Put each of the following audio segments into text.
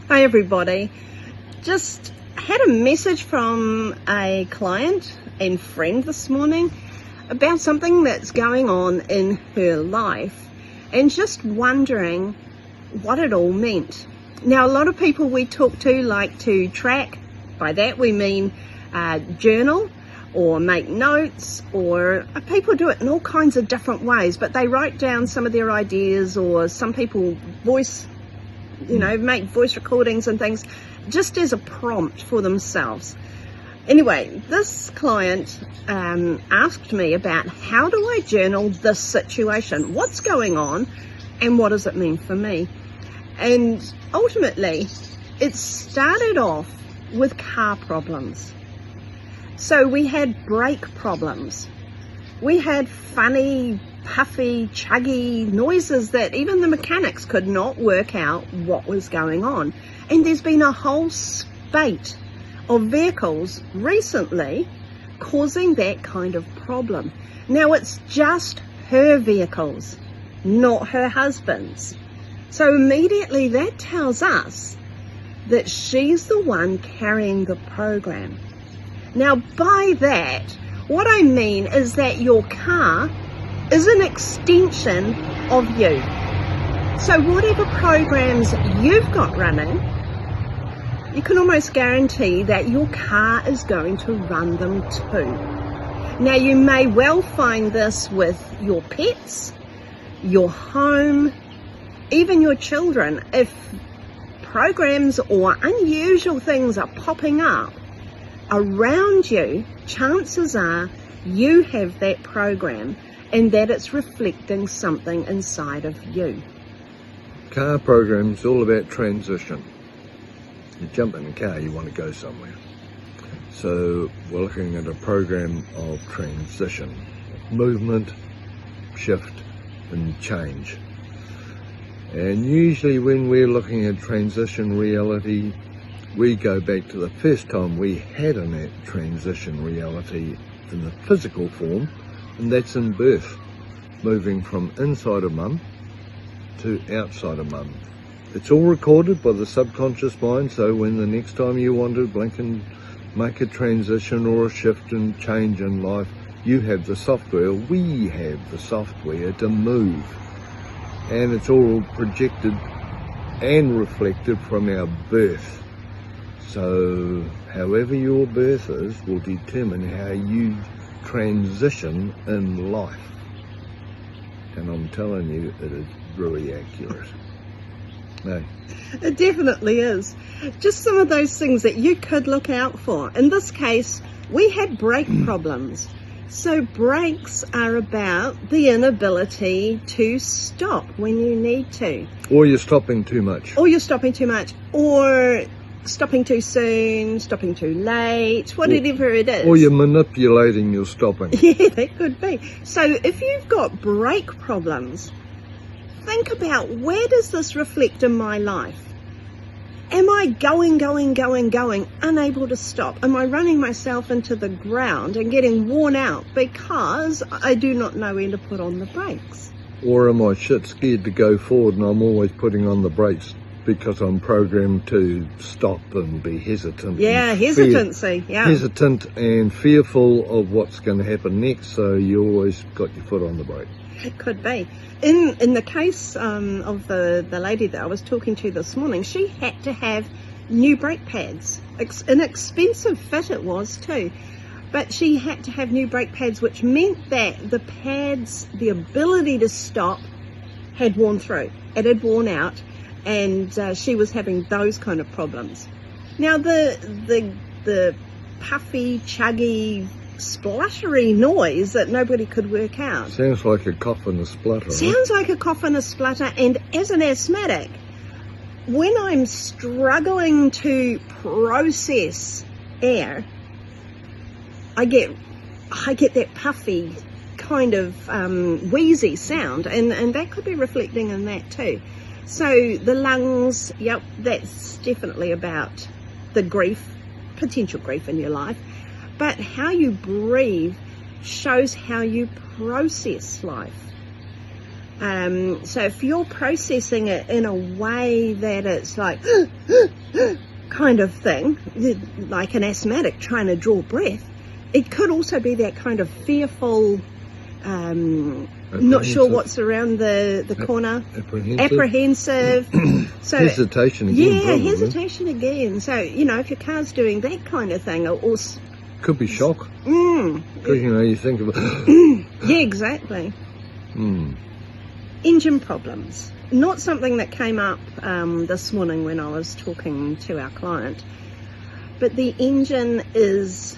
Hi everybody. Just had a message from a client and friend this morning about something that's going on in her life and just wondering what it all meant. Now, a lot of people we talk to like to track. By that we mean journal or make notes, or people do it in all kinds of different ways, but they write down some of their ideas, or some people make voice recordings and things just as a prompt for themselves. Anyway, this client asked me about how do I journal this situation? What's going on and what does it mean for me? And ultimately, it started off with car problems. So we had brake problems. We had funny, puffy, chuggy noises that even the mechanics could not work out what was going on. And there's been a whole spate of vehicles recently causing that kind of problem. Now, it's just her vehicles, not her husband's. So immediately that tells us that she's the one carrying the program. Now, by that, what I mean is that your car is an extension of you. So whatever programs you've got running, you can almost guarantee that your car is going to run them too. Now, you may well find this with your pets, your home, even your children. If programs or unusual things are popping up around you, chances are you have that program and that it's reflecting something inside of you. Car program's all about transition. You jump in the car, you want to go somewhere. So we're looking at a program of transition, movement, shift and change. And usually when we're looking at transition reality, we go back to the first time we had in transition reality in the physical form, and that's in birth, moving from inside of mum to outside of mum. It's all recorded by the subconscious mind, so when the next time you want to blink and make a transition or a shift and change in life, you have the software, we have the software to move. And it's all projected and reflected from our birth. So however your birth is will determine how you transition in life. And I'm telling you, it is really accurate. No. It definitely is. Just some of those things that you could look out for. In this case, we had brake problems. So brakes are about the inability to stop when you need to. Or you're stopping too much. Or you're stopping too much. Or stopping too soon, stopping too late, whatever it is. Or you're manipulating your stopping. Yeah, that could be. So if you've got brake problems, think about, where does this reflect in my life? Am I going, unable to stop? Am I running myself into the ground and getting worn out because I do not know when to put on the brakes? Or am I shit scared to go forward and I'm always putting on the brakes because I'm programmed to stop and be hesitant? Yeah, hesitancy, yeah. Hesitant and fearful of what's going to happen next, so you always got your foot on the brake. It could be. In the case of the lady that I was talking to this morning, she had to have new brake pads. An expensive fit it was too. But she had to have new brake pads, which meant that the pads, the ability to stop, had worn through. It had worn out, and she was having those kind of problems. Now the puffy, chuggy, spluttery noise that nobody could work out. Sounds like a cough and a splutter. Sounds like a cough and a splutter. And as an asthmatic, when I'm struggling to process air, I get that puffy kind of wheezy sound, and that could be reflecting in that too. So the lungs, yep, that's definitely about the grief, potential grief in your life. But how you breathe shows how you process life. So if you're processing it in a way that it's like kind of thing, like an asthmatic trying to draw breath, it could also be that kind of fearful, not sure what's around the corner, apprehensive. So hesitation again. Yeah, probably. hesitation again. So, if your car's doing that kind of thing, or could be shock. Because, you think of yeah, exactly. Engine problems. Not something that came up this morning when I was talking to our client, but the engine is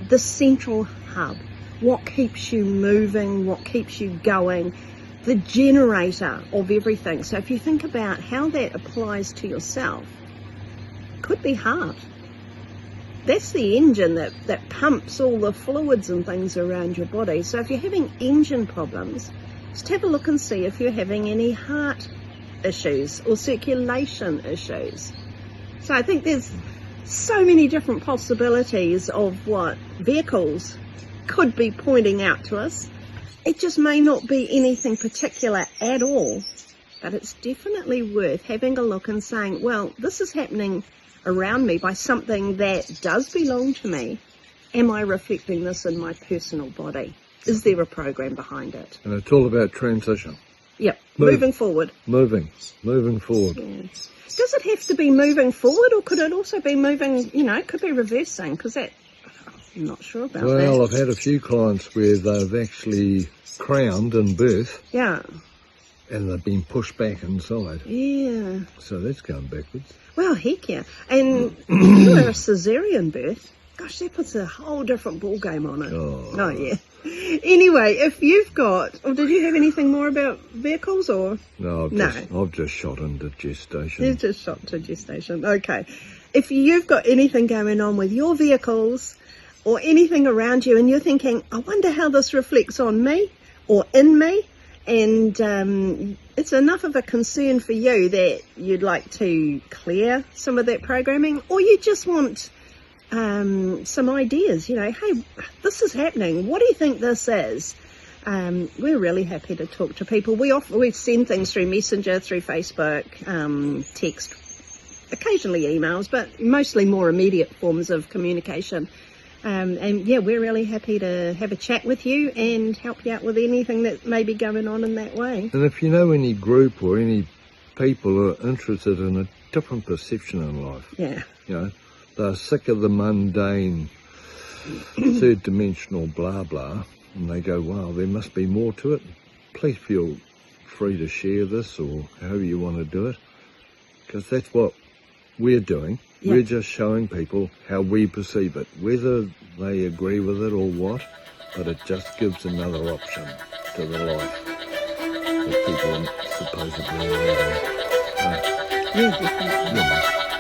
the central hub. What keeps you moving, what keeps you going, the generator of everything. So if you think about how that applies to yourself, it could be heart. That's the engine that pumps all the fluids and things around your body. So if you're having engine problems, just have a look and see if you're having any heart issues or circulation issues. So I think there's so many different possibilities of what vehicles could be pointing out to us. It just may not be anything particular at all, but it's definitely worth having a look and saying, well, this is happening around me by something that does belong to me. Am I reflecting this in my personal body? Is there a program behind it? And it's all about transition. Yep, moving forward. Moving forward. Yeah. Does it have to be moving forward, or could it also be moving, it could be reversing? Because I'm not sure about that. Well, I've had a few clients where they've actually crowned in birth. Yeah. And they've been pushed back inside. Yeah. So that's going backwards. Well, heck yeah. And if you were a cesarean birth, gosh, that puts a whole different ball game on it. Oh yeah. Anyway, if you've got, or did you have anything more about vehicles, or? No, I've just shot into gestation. You've just shot into gestation. Okay. If you've got anything going on with your vehicles or anything around you and you're thinking, I wonder how this reflects on me or in me, and it's enough of a concern for you that you'd like to clear some of that programming, or you just want some ideas, hey, this is happening. What do you think this is? We're really happy to talk to people. We send things through Messenger, through Facebook, text, occasionally emails, but mostly more immediate forms of communication. And yeah, we're really happy to have a chat with you and help you out with anything that may be going on in that way. And if you know any group or any people who are interested in a different perception in life, they're sick of the mundane, third dimensional blah blah, and they go, wow, there must be more to it. Please feel free to share this or however you want to do it, because that's what we're doing. We're just showing people how we perceive it, whether they agree with it or what, but it just gives another option to the life that people supposedly are living. Yeah, definitely.